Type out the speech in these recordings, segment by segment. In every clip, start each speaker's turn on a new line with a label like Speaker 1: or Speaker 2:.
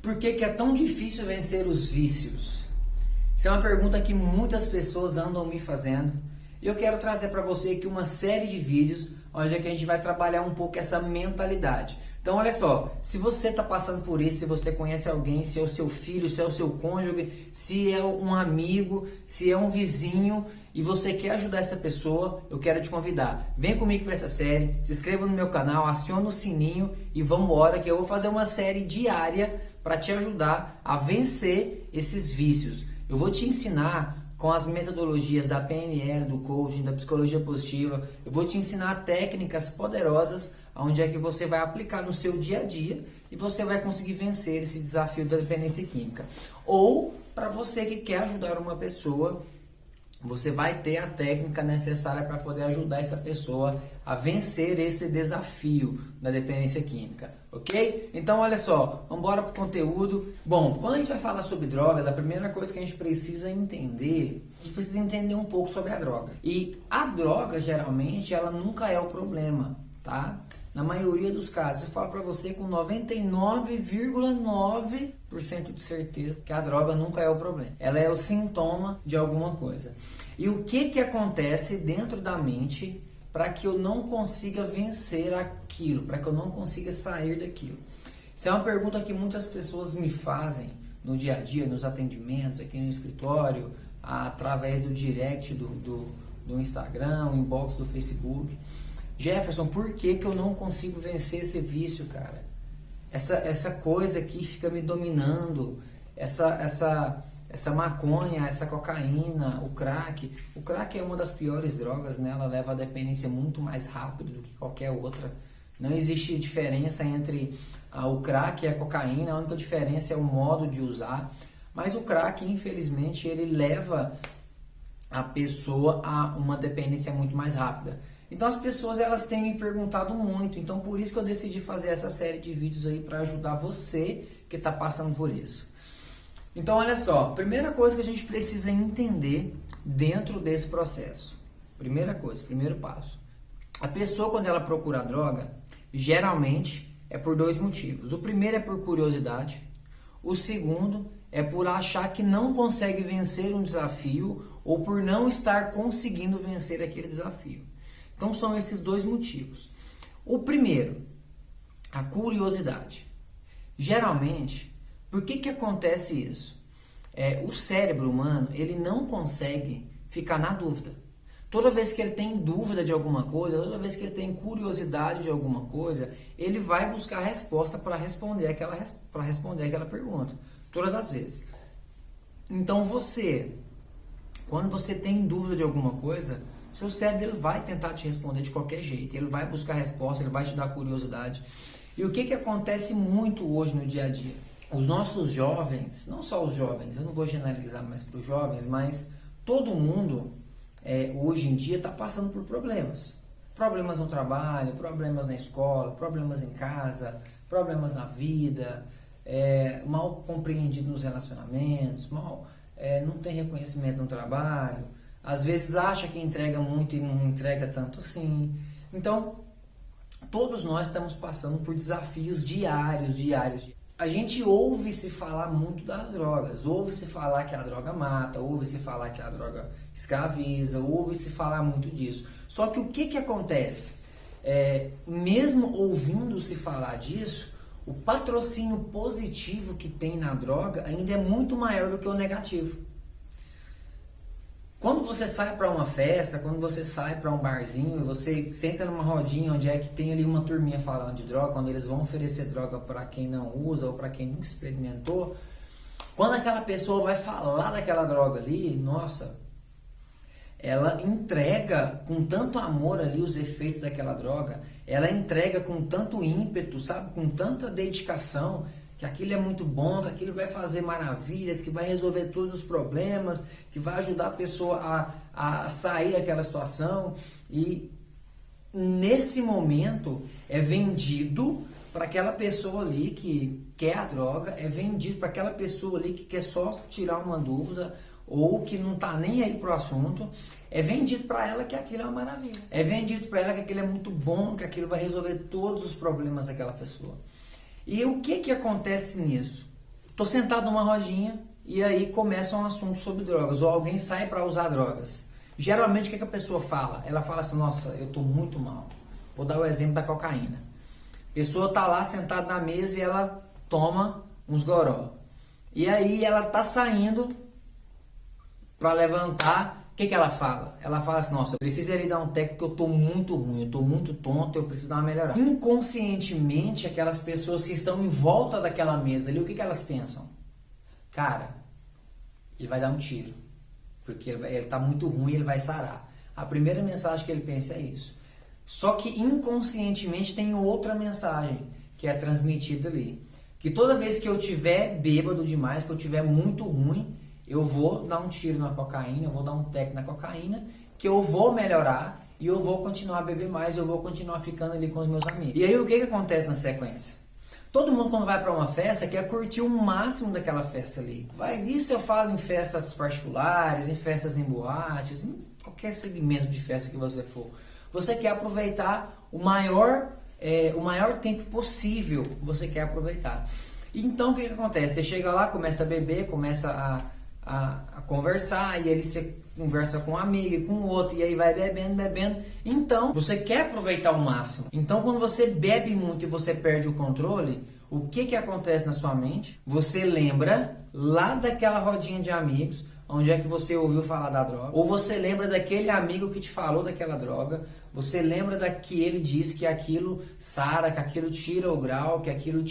Speaker 1: Por que que é tão difícil vencer os vícios? Isso é uma pergunta que muitas pessoas andam me fazendo. E eu quero trazer para você aqui uma série de vídeos onde é que a gente vai trabalhar um pouco essa mentalidade. Então olha só, se você está passando por isso, se você conhece alguém, se é o seu filho, se é o seu cônjuge, se é um amigo, se é um vizinho e você quer ajudar essa pessoa, eu quero te convidar. Vem comigo para essa série, se inscreva no meu canal, aciona o sininho e vamos embora que eu vou fazer uma série diária para te ajudar a vencer esses vícios. Eu vou te ensinar com as metodologias da PNL, do coaching, da psicologia positiva. Eu vou te ensinar técnicas poderosas onde é que você vai aplicar no seu dia a dia e você vai conseguir vencer esse desafio da dependência química. Ou, para você que quer ajudar uma pessoa, você vai ter a técnica necessária para poder ajudar essa pessoa a vencer esse desafio da dependência química, ok? Então olha só, vamos embora para o conteúdo. Bom, quando a gente vai falar sobre drogas, a primeira coisa que a gente precisa entender um pouco sobre a droga. E a droga, geralmente, ela nunca é o problema, tá? Na maioria dos casos, eu falo para você com 99,9% de certeza que a droga nunca é o problema. Ela é o sintoma de alguma coisa. E o que acontece dentro da mente para que eu não consiga vencer aquilo, para que eu não consiga sair daquilo? Isso é uma pergunta que muitas pessoas me fazem no dia a dia, nos atendimentos, aqui no escritório, através do direct do Instagram, o inbox do Facebook. Jefferson, por que eu não consigo vencer esse vício, cara? Essa coisa aqui fica me dominando, essa maconha, essa cocaína, o crack. O crack é uma das piores drogas, né? Ela leva a dependência muito mais rápido do que qualquer outra. Não existe diferença entre o crack e a cocaína, a única diferença é o modo de usar. Mas o crack, infelizmente, ele leva a pessoa a uma dependência muito mais rápida. Então as pessoas elas têm me perguntado muito, então por isso que eu decidi fazer essa série de vídeos aí para ajudar você que está passando por isso. Então olha só, primeira coisa que a gente precisa entender dentro desse processo. Primeira coisa, primeiro passo. A pessoa quando ela procura a droga, geralmente é por dois motivos. O primeiro é por curiosidade, o segundo é por achar que não consegue vencer um desafio ou por não estar conseguindo vencer aquele desafio. Então são esses dois motivos. O primeiro, a curiosidade. Geralmente, por que acontece isso? O cérebro humano, ele não consegue ficar na dúvida. Toda vez que ele tem dúvida de alguma coisa, toda vez que ele tem curiosidade de alguma coisa, ele vai buscar a resposta para responder aquela pergunta. Todas as vezes. Então quando você tem dúvida de alguma coisa, seu cérebro ele vai tentar te responder de qualquer jeito. Ele vai buscar resposta, ele vai te dar curiosidade. E o que acontece muito hoje no dia a dia? Os nossos jovens, não só os jovens, eu não vou generalizar mais para os jovens, mas todo mundo hoje em dia está passando por problemas. Problemas no trabalho, problemas na escola, problemas em casa, problemas na vida, mal compreendido nos relacionamentos, não tem reconhecimento no trabalho. Às vezes acha que entrega muito e não entrega tanto assim. Então, todos nós estamos passando por desafios diários. A gente ouve-se falar muito das drogas. Ouve-se falar que a droga mata, ouve-se falar que a droga escraviza, ouve-se falar muito disso. Só que o que acontece? Mesmo ouvindo-se falar disso, o patrocínio positivo que tem na droga ainda é muito maior do que o negativo. Quando você sai para uma festa, quando você sai para um barzinho, você senta numa rodinha onde é que tem ali uma turminha falando de droga, quando eles vão oferecer droga para quem não usa ou para quem nunca experimentou, quando aquela pessoa vai falar daquela droga ali, nossa, ela entrega com tanto amor ali os efeitos daquela droga, ela entrega com tanto ímpeto, sabe, com tanta dedicação, que aquilo é muito bom, que aquilo vai fazer maravilhas, que vai resolver todos os problemas, que vai ajudar a pessoa a sair daquela situação. E nesse momento é vendido para aquela pessoa ali que quer a droga, é vendido para aquela pessoa ali que quer só tirar uma dúvida ou que não está nem aí pro assunto, é vendido para ela que aquilo é uma maravilha. É vendido para ela que aquilo é muito bom, que aquilo vai resolver todos os problemas daquela pessoa. E o que acontece nisso? Tô sentado numa rodinha e aí começa um assunto sobre drogas, ou alguém sai para usar drogas. Geralmente o que a pessoa fala? Ela fala assim, nossa, eu tô muito mal. Vou dar o exemplo da cocaína. A pessoa tá lá sentada na mesa e ela toma uns goró. E aí ela tá saindo para levantar, o que ela fala? Ela fala assim, nossa, eu preciso ir dar um técnico que eu tô muito ruim, eu tô muito tonto, eu preciso dar uma melhorada. Inconscientemente, aquelas pessoas que estão em volta daquela mesa ali, o que elas pensam? Cara, ele vai dar um tiro, porque ele tá muito ruim e ele vai sarar. A primeira mensagem que ele pensa é isso. Só que inconscientemente tem outra mensagem que é transmitida ali. Que toda vez que eu tiver bêbado demais, que eu tiver muito ruim, eu vou dar um tiro na cocaína, eu vou dar um teco na cocaína, que eu vou melhorar e eu vou continuar a beber mais, eu vou continuar ficando ali com os meus amigos. E aí o que acontece na sequência? Todo mundo quando vai para uma festa quer curtir o máximo daquela festa ali. Isso eu falo em festas particulares, em festas em boates, em qualquer segmento de festa que você for. Você quer aproveitar o maior tempo possível, você quer aproveitar. Então o que acontece? Você chega lá, começa a beber, começa a conversar, e aí você conversa com um amigo e com o outro, e aí vai bebendo. Então, você quer aproveitar o máximo. Então, quando você bebe muito e você perde o controle, o que acontece na sua mente? Você lembra lá daquela rodinha de amigos, onde é que você ouviu falar da droga, ou você lembra daquele amigo que te falou daquela droga, você lembra que ele disse que aquilo sara, que aquilo tira o grau, que aquilo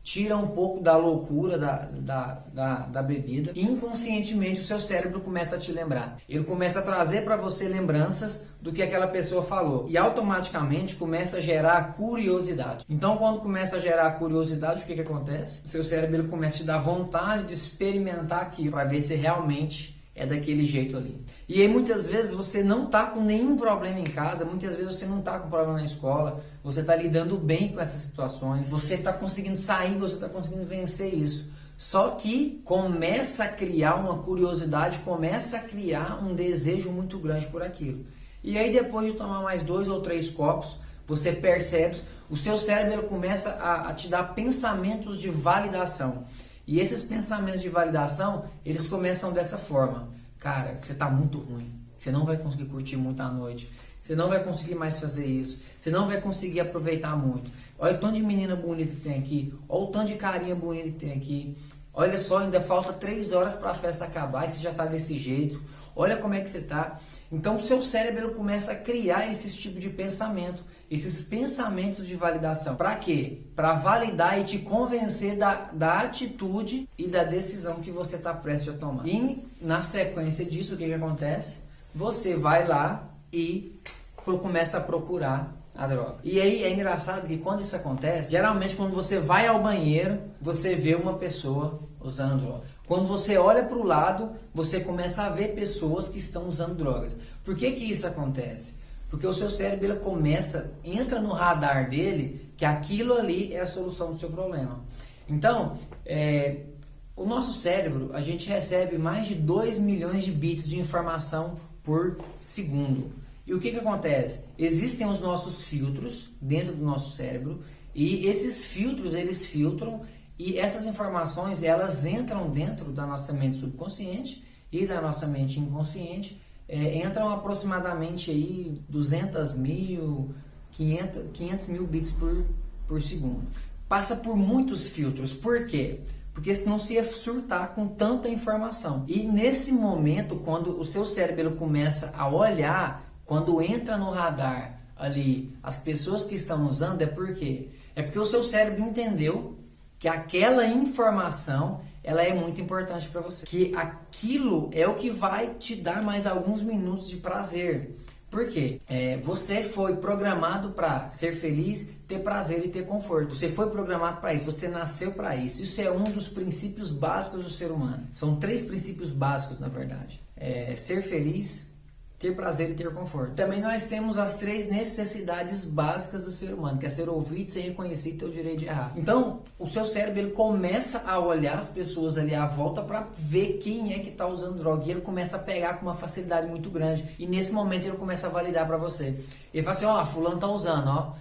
Speaker 1: tira um pouco da loucura da bebida. Inconscientemente o seu cérebro começa a te lembrar. Ele começa a trazer para você lembranças do que aquela pessoa falou. E automaticamente começa a gerar curiosidade. Então quando começa a gerar curiosidade, o que acontece? O seu cérebro ele começa a te dar vontade de experimentar aquilo para ver se realmente é daquele jeito ali. E aí muitas vezes você não tá com nenhum problema em casa, muitas vezes você não tá com problema na escola, você tá lidando bem com essas situações, você tá conseguindo sair, você tá conseguindo vencer isso. Só que começa a criar uma curiosidade, começa a criar um desejo muito grande por aquilo. E aí depois de tomar mais 2 ou 3 copos, você percebe, o seu cérebro ele começa a te dar pensamentos de validação. E esses pensamentos de validação, eles começam dessa forma. Cara, você tá muito ruim. Você não vai conseguir curtir muito à noite. Você não vai conseguir mais fazer isso. Você não vai conseguir aproveitar muito. Olha o tanto de menina bonita que tem aqui. Olha o tanto de carinha bonita que tem aqui. Olha só, ainda falta 3 horas para a festa acabar e você já tá desse jeito. Olha como é que você tá. Então o seu cérebro ele começa a criar esse tipo de pensamento, esses pensamentos de validação. Para quê? Para validar e te convencer da atitude e da decisão que você está prestes a tomar. E na sequência disso, o que acontece? Você vai lá e começa a procurar a droga. E aí é engraçado que quando isso acontece, geralmente quando você vai ao banheiro, você vê uma pessoa usando droga. Quando você olha para o lado, você começa a ver pessoas que estão usando drogas. Por que isso acontece? Porque o seu cérebro ele entra no radar dele que aquilo ali é a solução do seu problema. Então, o nosso cérebro, a gente recebe mais de 2 milhões de bits de informação por segundo. E o que acontece? Existem os nossos filtros dentro do nosso cérebro e esses filtros, eles filtram e essas informações, elas entram dentro da nossa mente subconsciente e da nossa mente inconsciente, entram aproximadamente aí 200 mil, 500 mil bits por segundo. Passa por muitos filtros. Por quê? Porque senão se ia surtar com tanta informação. E nesse momento, quando o seu cérebro ele começa a olhar, quando entra no radar ali as pessoas que estão usando, é por quê? É porque o seu cérebro entendeu que aquela informação ela é muito importante para você. Que aquilo é o que vai te dar mais alguns minutos de prazer. Por quê? Você foi programado para ser feliz, ter prazer e ter conforto. Você foi programado para isso, você nasceu para isso. Isso é um dos princípios básicos do ser humano. São 3 princípios básicos, na verdade. Ser feliz, ter prazer e ter conforto. Também nós temos as 3 necessidades básicas do ser humano, que é ser ouvido, ser reconhecido e ter o direito de errar. Então, o seu cérebro ele começa a olhar as pessoas ali à volta para ver quem é que está usando droga. E ele começa a pegar com uma facilidade muito grande. E nesse momento ele começa a validar para você. Ele fala assim, fulano tá usando,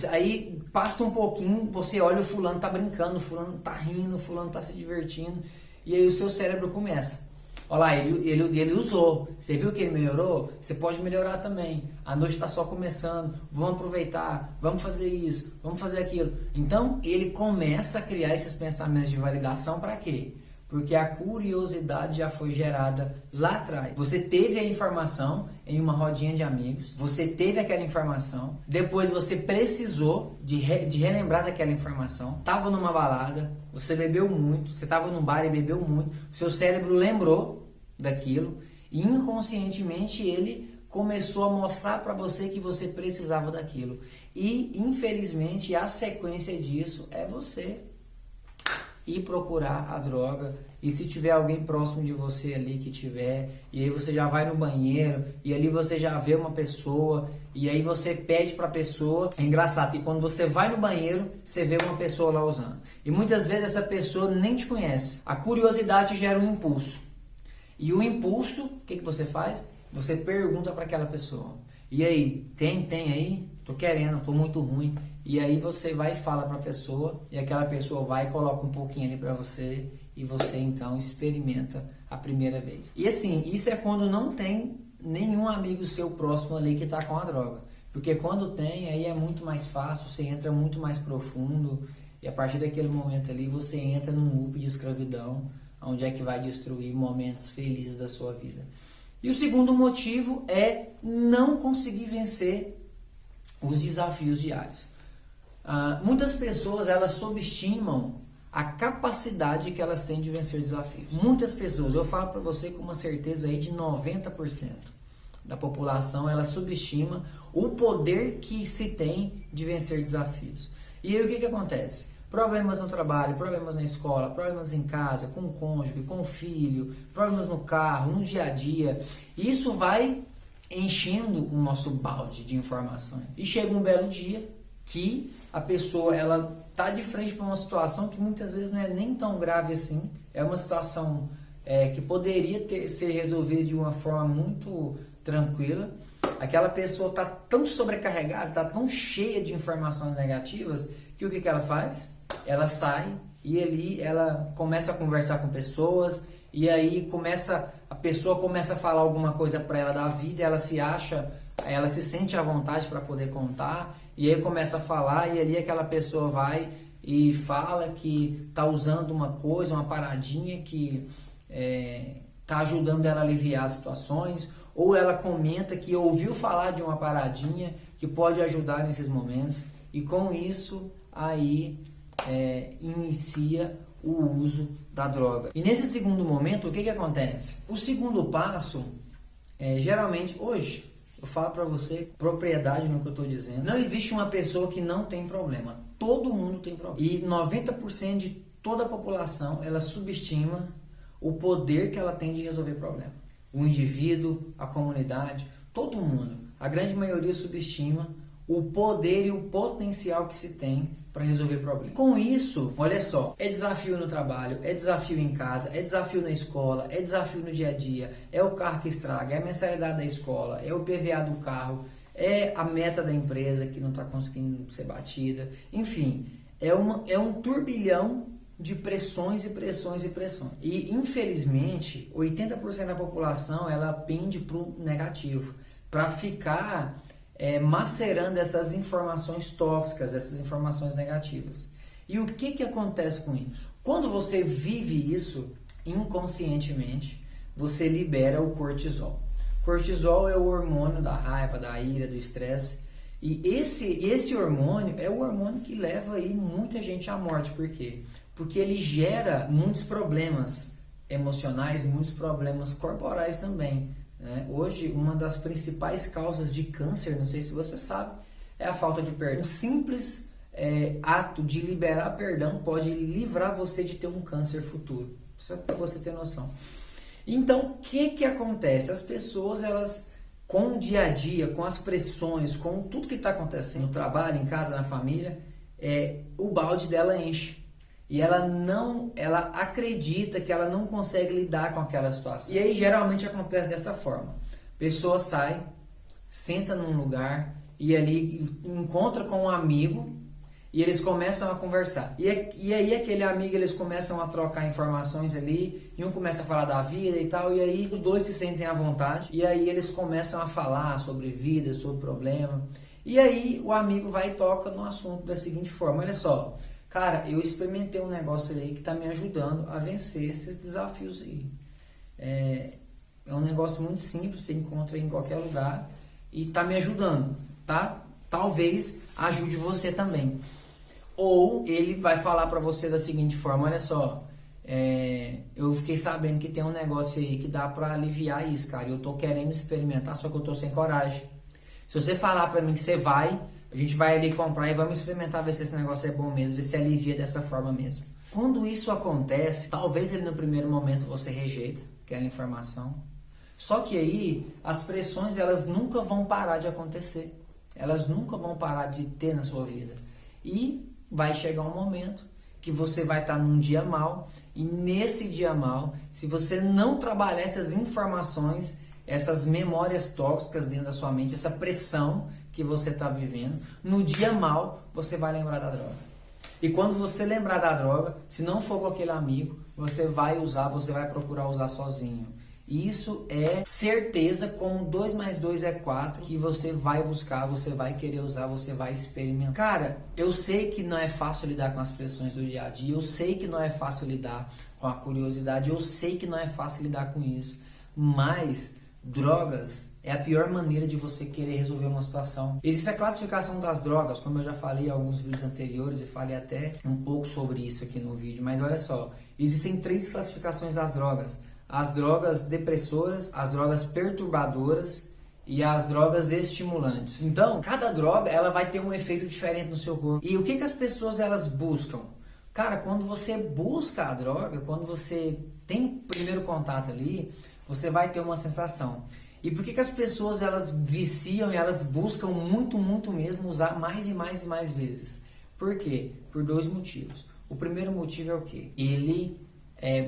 Speaker 1: Aí passa um pouquinho, você olha, o fulano tá brincando, o fulano tá rindo, o fulano tá se divertindo, e aí o seu cérebro começa. Olha lá, ele usou, você viu que ele melhorou? Você pode melhorar também. A noite está só começando, vamos aproveitar, vamos fazer isso, vamos fazer aquilo. Então ele começa a criar esses pensamentos de validação para quê? Porque a curiosidade já foi gerada lá atrás. Você teve a informação em uma rodinha de amigos, você teve aquela informação, depois você precisou de relembrar daquela informação, estava numa balada, você bebeu muito, você estava num bar e bebeu muito, seu cérebro lembrou daquilo e inconscientemente ele começou a mostrar para você que você precisava daquilo. E infelizmente a sequência disso é você ir procurar a droga, e se tiver alguém próximo de você ali que tiver, e aí você já vai no banheiro, e ali você já vê uma pessoa, e aí você pede para a pessoa. É engraçado que quando você vai no banheiro, você vê uma pessoa lá usando, e muitas vezes essa pessoa nem te conhece. A curiosidade gera um impulso, e o impulso, o que você faz? Você pergunta para aquela pessoa, e aí, tem aí? Tô querendo, tô muito ruim. E aí você vai e fala para a pessoa, e aquela pessoa vai e coloca um pouquinho ali para você, e você então experimenta a primeira vez. E assim, isso é quando não tem nenhum amigo seu próximo ali que está com a droga. Porque quando tem, aí é muito mais fácil, você entra muito mais profundo, e a partir daquele momento ali você entra num loop de escravidão, onde é que vai destruir momentos felizes da sua vida. E o segundo motivo é não conseguir vencer os desafios diários. Muitas pessoas, elas subestimam a capacidade que elas têm de vencer desafios. Muitas pessoas, eu falo para você com uma certeza aí de 90% da população, ela subestima o poder que se tem de vencer desafios. E aí o que acontece? Problemas no trabalho, problemas na escola, problemas em casa, com o cônjuge, com o filho, problemas no carro, no dia a dia. Isso vai enchendo o nosso balde de informações. E chega um belo dia que a pessoa, ela tá de frente para uma situação que muitas vezes não é nem tão grave assim. É uma situação que poderia ser resolvida de uma forma muito tranquila. Aquela pessoa tá tão sobrecarregada, tá tão cheia de informações negativas, que o que ela faz? Ela sai e ali ela começa a conversar com pessoas, e aí a pessoa começa a falar alguma coisa para ela da vida, ela se sente à vontade para poder contar, e aí começa a falar, e ali aquela pessoa vai e fala que está usando uma coisa, uma paradinha que está ajudando ela a aliviar as situações, ou ela comenta que ouviu falar de uma paradinha que pode ajudar nesses momentos, e com isso aí inicia o uso da droga. E nesse segundo momento, o que acontece? O segundo passo, geralmente, hoje, eu falo para você, propriedade no que eu estou dizendo, não existe uma pessoa que não tem problema. Todo mundo tem problema. E 90% de toda a população, ela subestima o poder que ela tem de resolver problema. O indivíduo, a comunidade, todo mundo, a grande maioria subestima o poder e o potencial que se tem para resolver problemas. Com isso, olha só, é desafio no trabalho, é desafio em casa, é desafio na escola, é desafio no dia a dia, é o carro que estraga, é a mensalidade da escola, é o PVA do carro, é a meta da empresa que não está conseguindo ser batida, enfim, é um turbilhão de pressões e pressões e pressões. E infelizmente, 80% da população, ela pende para o negativo, para ficar macerando essas informações tóxicas, essas informações negativas. E o que acontece com isso? Quando você vive isso inconscientemente, você libera o cortisol. Cortisol é o hormônio da raiva, da ira, do estresse. E esse hormônio é o hormônio que leva aí muita gente à morte. Por quê? Porque ele gera muitos problemas emocionais, muitos problemas corporais também. Hoje, uma das principais causas de câncer, não sei se você sabe, é a falta de perdão. Um simples ato de liberar perdão pode livrar você de ter um câncer futuro. Só para você ter noção. Então, o que acontece? As pessoas, elas, com o dia a dia, com as pressões, com tudo que está acontecendo no trabalho, em casa, na família, o balde dela enche. E ela acredita que ela não consegue lidar com aquela situação. E aí geralmente acontece dessa forma. A pessoa sai, senta num lugar e ali encontra com um amigo e eles começam a conversar. E aí aquele amigo, eles começam a trocar informações ali, e um começa a falar da vida e tal, e aí os dois se sentem à vontade, e aí eles começam a falar sobre vida, sobre problema. E aí o amigo vai e toca no assunto da seguinte forma: olha só, cara, eu experimentei um negócio aí que tá me ajudando a vencer esses desafios aí. É um negócio muito simples, você encontra em qualquer lugar e tá me ajudando, tá? Talvez ajude você também. Ou ele vai falar para você da seguinte forma: olha só, eu fiquei sabendo que tem um negócio aí que dá para aliviar isso, cara. Eu tô querendo experimentar, só que eu tô sem coragem. Se você falar para mim que você vai, a gente vai ali comprar e vamos experimentar, ver se esse negócio é bom mesmo, ver se alivia dessa forma mesmo. Quando isso acontece, talvez ele no primeiro momento você rejeita aquela informação. Só que aí as pressões, elas nunca vão parar de acontecer. Elas nunca vão parar de ter na sua vida. E vai chegar um momento que você vai estar num dia mal, e nesse dia mal, se você não trabalhar essas informações, essas memórias tóxicas dentro da sua mente, essa pressão que você está vivendo, no dia mal você vai lembrar da droga. E quando você lembrar da droga, se não for com aquele amigo, você vai procurar usar sozinho. Isso é certeza, com 2 mais 2 é 4, que você vai buscar, você vai querer usar, você vai experimentar. Cara, eu sei que não é fácil lidar com as pressões do dia a dia, eu sei que não é fácil lidar com a curiosidade, eu sei que não é fácil lidar com isso, mas drogas é a pior maneira de você querer resolver uma situação. Existe a classificação das drogas, como eu já falei em alguns vídeos anteriores, e falei até um pouco sobre isso aqui no vídeo, mas olha só, existem 3 classificações das drogas: as drogas depressoras, as drogas perturbadoras e as drogas estimulantes. Então, cada droga, ela vai ter um efeito diferente no seu corpo. E o que as pessoas, elas buscam? Cara, quando você busca a droga, quando você tem o primeiro contato ali, você vai ter uma sensação. E por que as pessoas, elas viciam e elas buscam muito, muito mesmo usar mais e mais e mais vezes? Por quê? Por 2 motivos. O primeiro motivo é o quê? Ele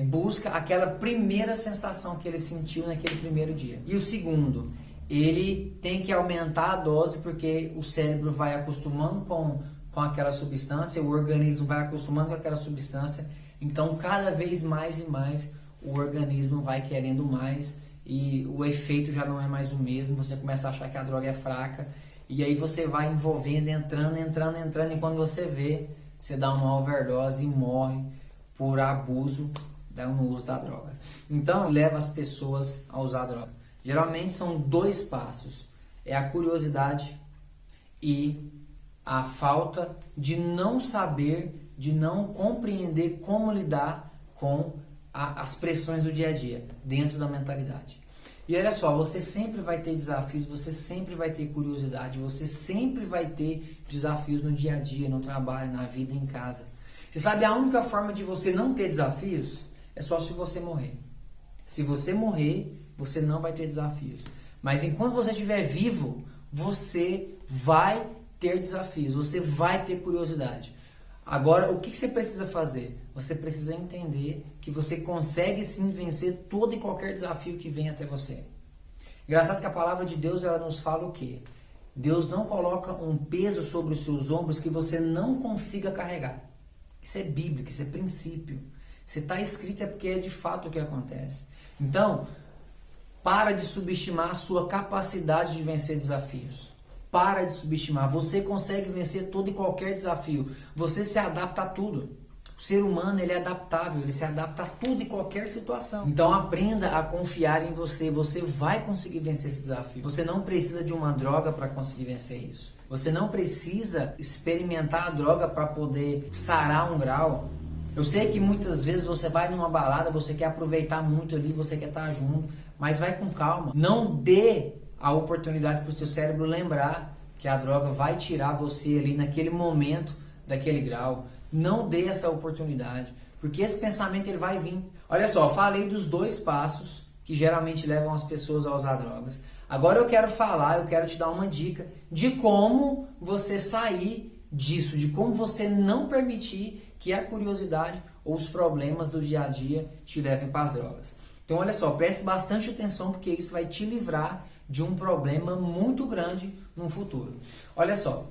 Speaker 1: busca aquela primeira sensação que ele sentiu naquele primeiro dia. E o segundo, ele tem que aumentar a dose, porque o cérebro vai acostumando com aquela substância, o organismo vai acostumando com aquela substância, então cada vez mais e mais o organismo vai querendo mais e o efeito já não é mais o mesmo, você começa a achar que a droga é fraca, e aí você vai envolvendo, entrando, e quando você vê, você dá uma overdose e morre por abuso no uso da droga. Então, leva as pessoas a usar a droga. Geralmente são 2 passos. É a curiosidade e a falta de não saber, de não compreender como lidar com as pressões do dia a dia, dentro da mentalidade. E olha só, você sempre vai ter desafios, você sempre vai ter curiosidade, você sempre vai ter desafios no dia a dia, no trabalho, na vida, em casa. Você sabe, a única forma de você não ter desafios é só se você morrer. Se você morrer, você não vai ter desafios. Mas enquanto você estiver vivo, você vai ter desafios, você vai ter curiosidade. Agora, o que você precisa fazer? Você precisa entender que você consegue sim vencer todo e qualquer desafio que vem até você. Engraçado que a palavra de Deus, ela nos fala o quê? Deus não coloca um peso sobre os seus ombros que você não consiga carregar. Isso é bíblico, isso é princípio. Se está escrito é porque é de fato o que acontece. Então, para de subestimar a sua capacidade de vencer desafios. Para de subestimar. Você consegue vencer todo e qualquer desafio. Você se adapta a tudo. O ser humano, ele é adaptável, ele se adapta a tudo e qualquer situação. Então aprenda a confiar em você. Você vai conseguir vencer esse desafio. Você não precisa de uma droga para conseguir vencer isso. Você não precisa experimentar a droga para poder sarar um grau. Eu sei que muitas vezes você vai numa balada, você quer aproveitar muito ali, você quer estar junto, mas vai com calma. Não dê a oportunidade para o seu cérebro lembrar que a droga vai tirar você ali naquele momento daquele grau. Não dê essa oportunidade, porque esse pensamento ele vai vir. Olha só, eu falei dos 2 passos que geralmente levam as pessoas a usar drogas. Agora eu quero te dar uma dica de como você sair disso, de como você não permitir que a curiosidade ou os problemas do dia a dia te levem para as drogas. Então olha só, preste bastante atenção porque isso vai te livrar de um problema muito grande no futuro. Olha só,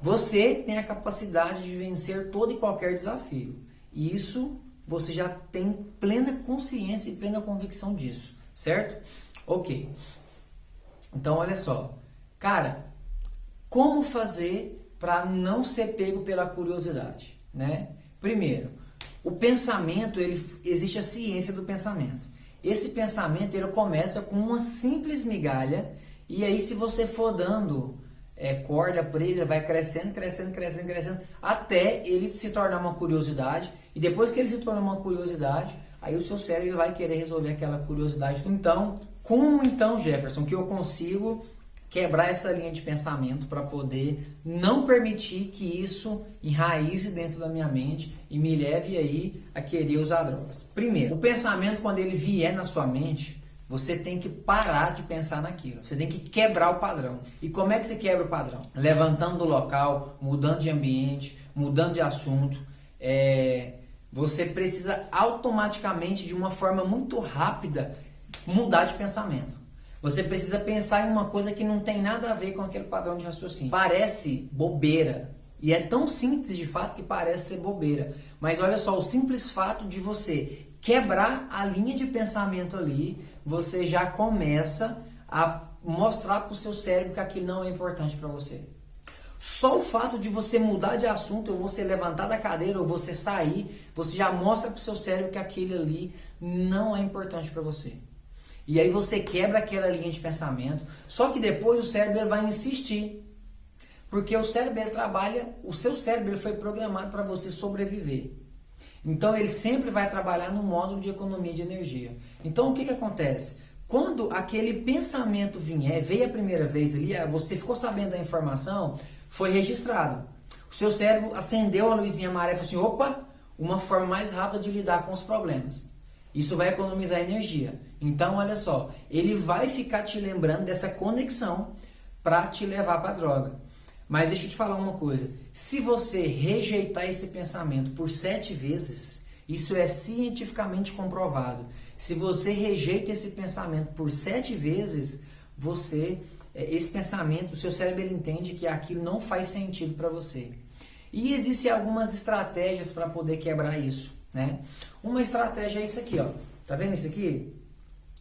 Speaker 1: você tem a capacidade de vencer todo e qualquer desafio. E isso você já tem plena consciência e plena convicção disso, certo? Ok. Então olha só, cara, como fazer para não ser pego pela curiosidade, né? Primeiro, o pensamento, existe a ciência do pensamento. Esse pensamento ele começa com uma simples migalha e aí se você for dando corda por ele vai crescendo, crescendo, crescendo, crescendo até ele se tornar uma curiosidade e depois que ele se torna uma curiosidade, aí o seu cérebro ele vai querer resolver aquela curiosidade. Então, como então, Jefferson, que eu consigo quebrar essa linha de pensamento para poder não permitir que isso enraize dentro da minha mente e me leve aí a querer usar drogas? Primeiro, o pensamento quando ele vier na sua mente, você tem que parar de pensar naquilo. Você tem que quebrar o padrão. E como é que você quebra o padrão? Levantando do local, mudando de ambiente, mudando de assunto. Você precisa automaticamente, de uma forma muito rápida, mudar de pensamento. Você precisa pensar em uma coisa que não tem nada a ver com aquele padrão de raciocínio. Parece bobeira. E é tão simples de fato que parece ser bobeira. Mas olha só, o simples fato de você quebrar a linha de pensamento ali, você já começa a mostrar para o seu cérebro que aquilo não é importante para você. Só o fato de você mudar de assunto, ou você levantar da cadeira, ou você sair, você já mostra para o seu cérebro que aquilo ali não é importante para você. E aí você quebra aquela linha de pensamento, só que depois o cérebro ele vai insistir. Porque o cérebro ele trabalha, o seu cérebro ele foi programado para você sobreviver. Então ele sempre vai trabalhar no módulo de economia de energia. Então o que acontece? Quando aquele pensamento veio a primeira vez ali, você ficou sabendo da informação, foi registrado. O seu cérebro acendeu a luzinha amarela e falou assim, opa, uma forma mais rápida de lidar com os problemas. Isso vai economizar energia. Então, olha só, ele vai ficar te lembrando dessa conexão para te levar para a droga. Mas deixa eu te falar uma coisa. Se você rejeitar esse pensamento por 7 vezes, isso é cientificamente comprovado. Se você rejeita esse pensamento por 7 vezes, esse pensamento, o seu cérebro ele entende que aquilo não faz sentido para você. E existem algumas estratégias para poder quebrar isso, né? Uma estratégia é isso aqui, ó. Tá vendo isso aqui?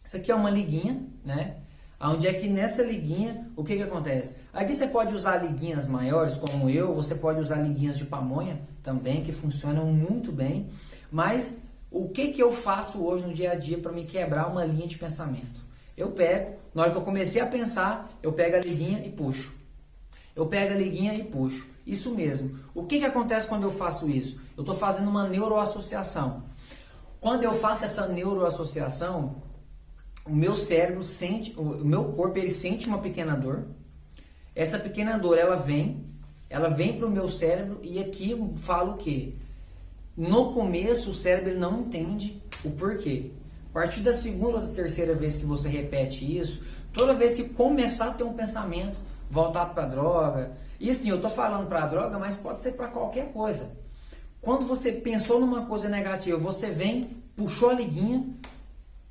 Speaker 1: Isso aqui é uma liguinha, né? Onde é que nessa liguinha, o que acontece? Aqui você pode usar liguinhas maiores, como você pode usar liguinhas de pamonha também, que funcionam muito bem. Mas o que eu faço hoje no dia a dia para me quebrar uma linha de pensamento? Eu pego, na hora que eu comecei a pensar, eu pego a liguinha e puxo. Eu pego a liguinha e puxo. Isso mesmo. O que acontece quando eu faço isso? Eu estou fazendo uma neuroassociação. Quando eu faço essa neuroassociação, o meu cérebro sente, o meu corpo ele sente uma pequena dor. Essa pequena dor ela vem para o meu cérebro e aqui eu falo o quê? No começo o cérebro ele não entende o porquê. A partir da segunda ou da terceira vez que você repete isso, toda vez que começar a ter um pensamento voltado para a droga, e assim, eu tô falando para a droga, mas pode ser para qualquer coisa. Quando você pensou numa coisa negativa, você vem, puxou a liguinha,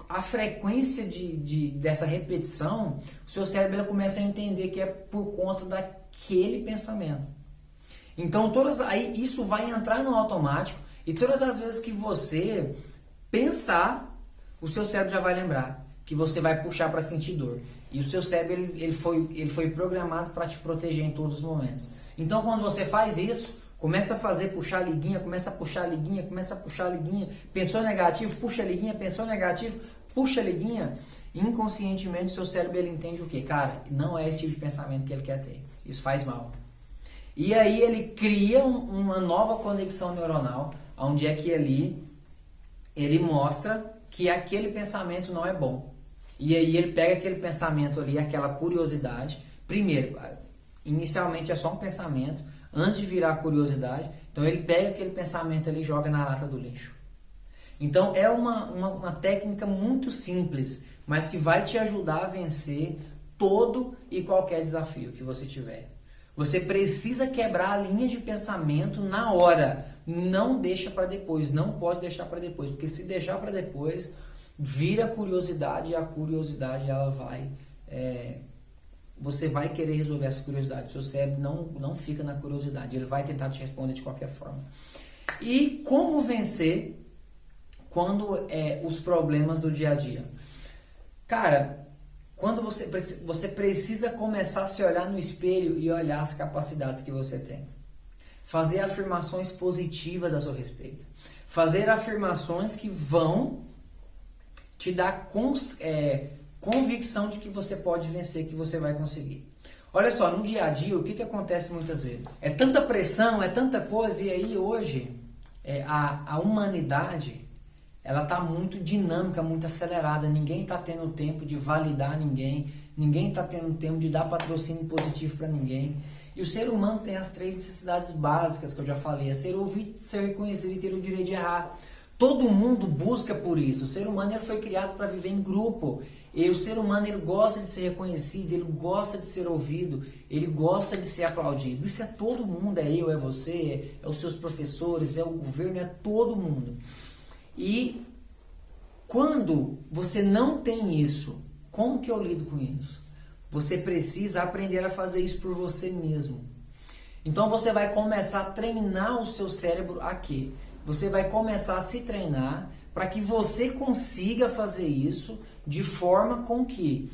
Speaker 1: a frequência dessa repetição, o seu cérebro ele começa a entender que é por conta daquele pensamento. Então, aí isso vai entrar no automático e todas as vezes que você pensar, o seu cérebro já vai lembrar que você vai puxar para sentir dor. E o seu cérebro ele foi programado para te proteger em todos os momentos. Então, quando você faz isso, começa a fazer, puxar a liguinha, começa a puxar a liguinha, começa a puxar a liguinha, pensou negativo, puxa a liguinha, pensou negativo, puxa a liguinha, inconscientemente o seu cérebro ele entende o quê? Cara, não é esse tipo de pensamento que ele quer ter. Isso faz mal. E aí ele cria uma nova conexão neuronal, onde é que ali ele mostra que aquele pensamento não é bom. E aí ele pega aquele pensamento ali, aquela curiosidade. Primeiro, inicialmente é só um pensamento, antes de virar curiosidade. Então ele pega aquele pensamento ali e joga na lata do lixo. Então é uma técnica muito simples, mas que vai te ajudar a vencer todo e qualquer desafio que você tiver. Você precisa quebrar a linha de pensamento na hora. Não deixa para depois, não pode deixar para depois, porque se deixar para depois, vira curiosidade e a curiosidade ela vai... você vai querer resolver essa curiosidade. Seu cérebro não fica na curiosidade. Ele vai tentar te responder de qualquer forma. E como vencer quando os problemas do dia a dia? Cara, quando você precisa começar a se olhar no espelho e olhar as capacidades que você tem. Fazer afirmações positivas a seu respeito. Fazer afirmações que vão te dar convicção de que você pode vencer, que você vai conseguir. Olha só, no dia a dia, o que acontece muitas vezes? É tanta pressão, é tanta coisa, e aí hoje a humanidade ela está muito dinâmica, muito acelerada. Ninguém está tendo tempo de validar ninguém está tendo tempo de dar patrocínio positivo para ninguém. E o ser humano tem as 3 necessidades básicas que eu já falei: é ser ouvido, ser reconhecido e ter o direito de errar. Todo mundo busca por isso. O ser humano ele foi criado para viver em grupo. E o ser humano ele gosta de ser reconhecido, ele gosta de ser ouvido, ele gosta de ser aplaudido. Isso é todo mundo, é eu, é você, é os seus professores, é o governo, é todo mundo. E quando você não tem isso, como que eu lido com isso? Você precisa aprender a fazer isso por você mesmo. Então você vai começar a treinar o seu cérebro aqui. Você vai começar a se treinar para que você consiga fazer isso de forma com que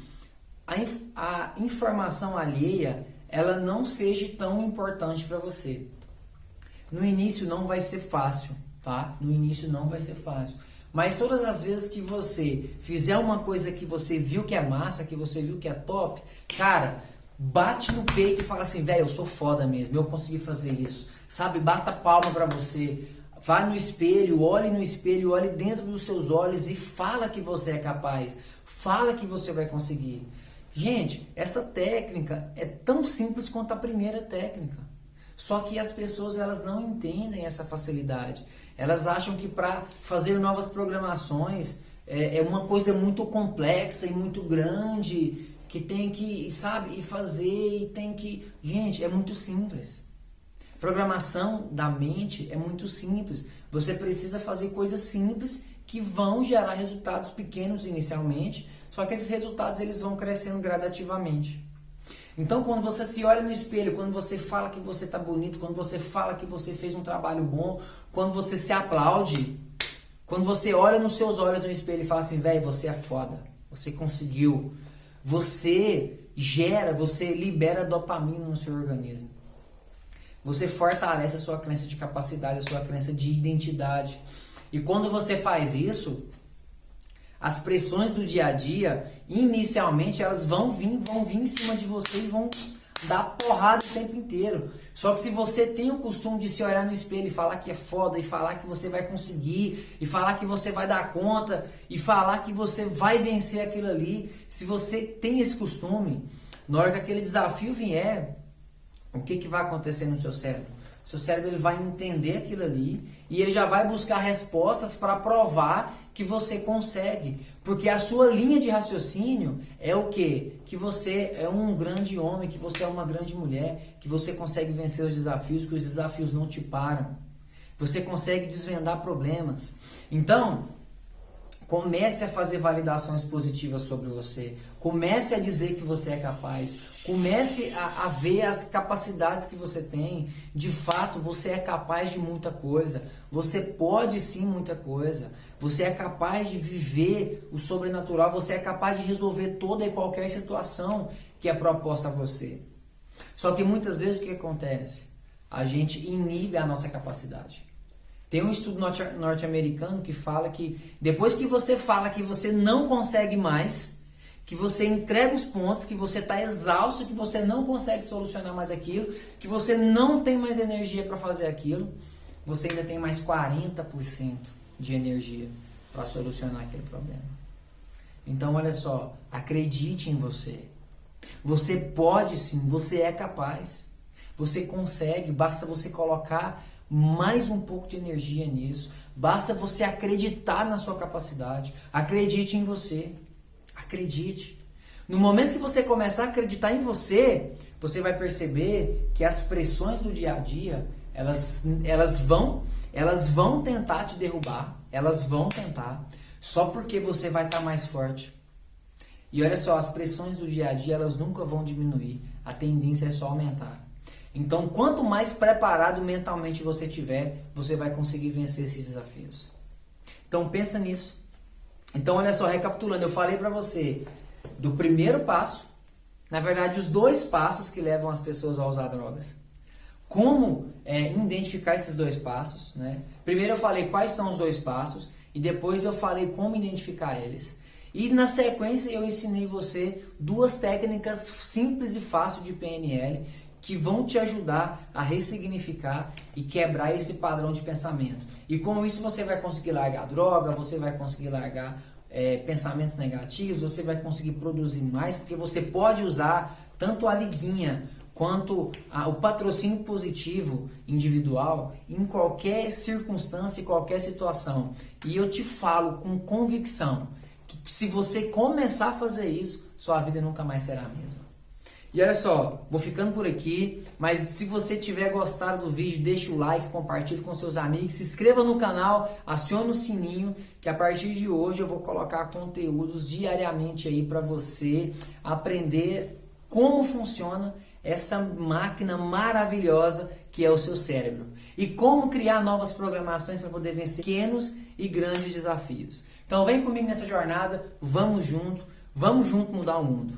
Speaker 1: a informação alheia ela não seja tão importante para você. No início não vai ser fácil, tá? No início não vai ser fácil. Mas todas as vezes que você fizer uma coisa que você viu que é massa, que você viu que é top, cara, bate no peito e fala assim, velho, eu sou foda mesmo, eu consegui fazer isso. Sabe, bata palma pra você. Vai no espelho, olhe dentro dos seus olhos e fala que você é capaz. Fala que você vai conseguir. Gente, essa técnica é tão simples quanto a primeira técnica. Só que as pessoas elas não entendem essa facilidade. Elas acham que para fazer novas programações é uma coisa muito complexa e muito grande, que tem que, sabe, e fazer e tem que... Gente, é muito simples. Programação da mente é muito simples. Você precisa fazer coisas simples que vão gerar resultados pequenos inicialmente, só que esses resultados eles vão crescendo gradativamente. Então, quando você se olha no espelho, quando você fala que você está bonito, quando você fala que você fez um trabalho bom, quando você se aplaude, quando você olha nos seus olhos no espelho e fala assim, velho, você é foda, você conseguiu, você libera dopamina no seu organismo. Você fortalece a sua crença de capacidade, a sua crença de identidade. E quando você faz isso, as pressões do dia a dia, inicialmente, elas vão vir em cima de você e vão dar porrada o tempo inteiro. Só que se você tem o costume de se olhar no espelho e falar que é foda, e falar que você vai conseguir, e falar que você vai dar conta, e falar que você vai vencer aquilo ali, se você tem esse costume, na hora que aquele desafio vier, o que vai acontecer no seu cérebro? O seu cérebro ele vai entender aquilo ali e ele já vai buscar respostas para provar que você consegue. Porque a sua linha de raciocínio é o quê? Que você é um grande homem, que você é uma grande mulher, que você consegue vencer os desafios, que os desafios não te param. Você consegue desvendar problemas. Então, comece a fazer validações positivas sobre você. Comece a dizer que você é capaz. Comece a ver as capacidades que você tem. De fato, você é capaz de muita coisa. Você pode sim muita coisa. Você é capaz de viver o sobrenatural. Você é capaz de resolver toda e qualquer situação que é proposta a você. Só que muitas vezes o que acontece? A gente inibe a nossa capacidade. Tem um estudo norte-americano que fala que depois que você fala que você não consegue mais, que você entrega os pontos, que você está exausto, que você não consegue solucionar mais aquilo, que você não tem mais energia para fazer aquilo, você ainda tem mais 40% de energia para solucionar aquele problema. Então, olha só, acredite em você. Você pode sim, você é capaz. Você consegue, basta você colocar mais um pouco de energia nisso. Basta você acreditar na sua capacidade. Acredite em você. Acredite. No momento que você começar a acreditar em você, você vai perceber que as pressões do dia a dia, elas vão tentar te derrubar. Elas vão tentar. só porque você vai estar mais forte. E olha só, as pressões do dia a dia, elas nunca vão diminuir. A tendência é só aumentar. Então, quanto mais preparado mentalmente você tiver, você vai conseguir vencer esses desafios. Então, pensa nisso. Então, olha só, recapitulando, eu falei para você do primeiro passo, na verdade, os 2 passos que levam as pessoas a usar drogas. Como identificar esses 2 passos, né? Primeiro eu falei quais são os 2 passos e depois eu falei como identificar eles. E na sequência eu ensinei você 2 técnicas simples e fáceis de PNL que vão te ajudar a ressignificar e quebrar esse padrão de pensamento. E com isso você vai conseguir largar droga, você vai conseguir largar pensamentos negativos, você vai conseguir produzir mais, porque você pode usar tanto a liguinha quanto o patrocínio positivo individual em qualquer circunstância e qualquer situação. E eu te falo com convicção que se você começar a fazer isso, sua vida nunca mais será a mesma. E olha só, vou ficando por aqui, mas se você tiver gostado do vídeo, deixa o like, compartilhe com seus amigos, se inscreva no canal, acione o sininho, que a partir de hoje eu vou colocar conteúdos diariamente aí para você aprender como funciona essa máquina maravilhosa que é o seu cérebro e como criar novas programações para poder vencer pequenos e grandes desafios. Então vem comigo nessa jornada, vamos junto mudar o mundo.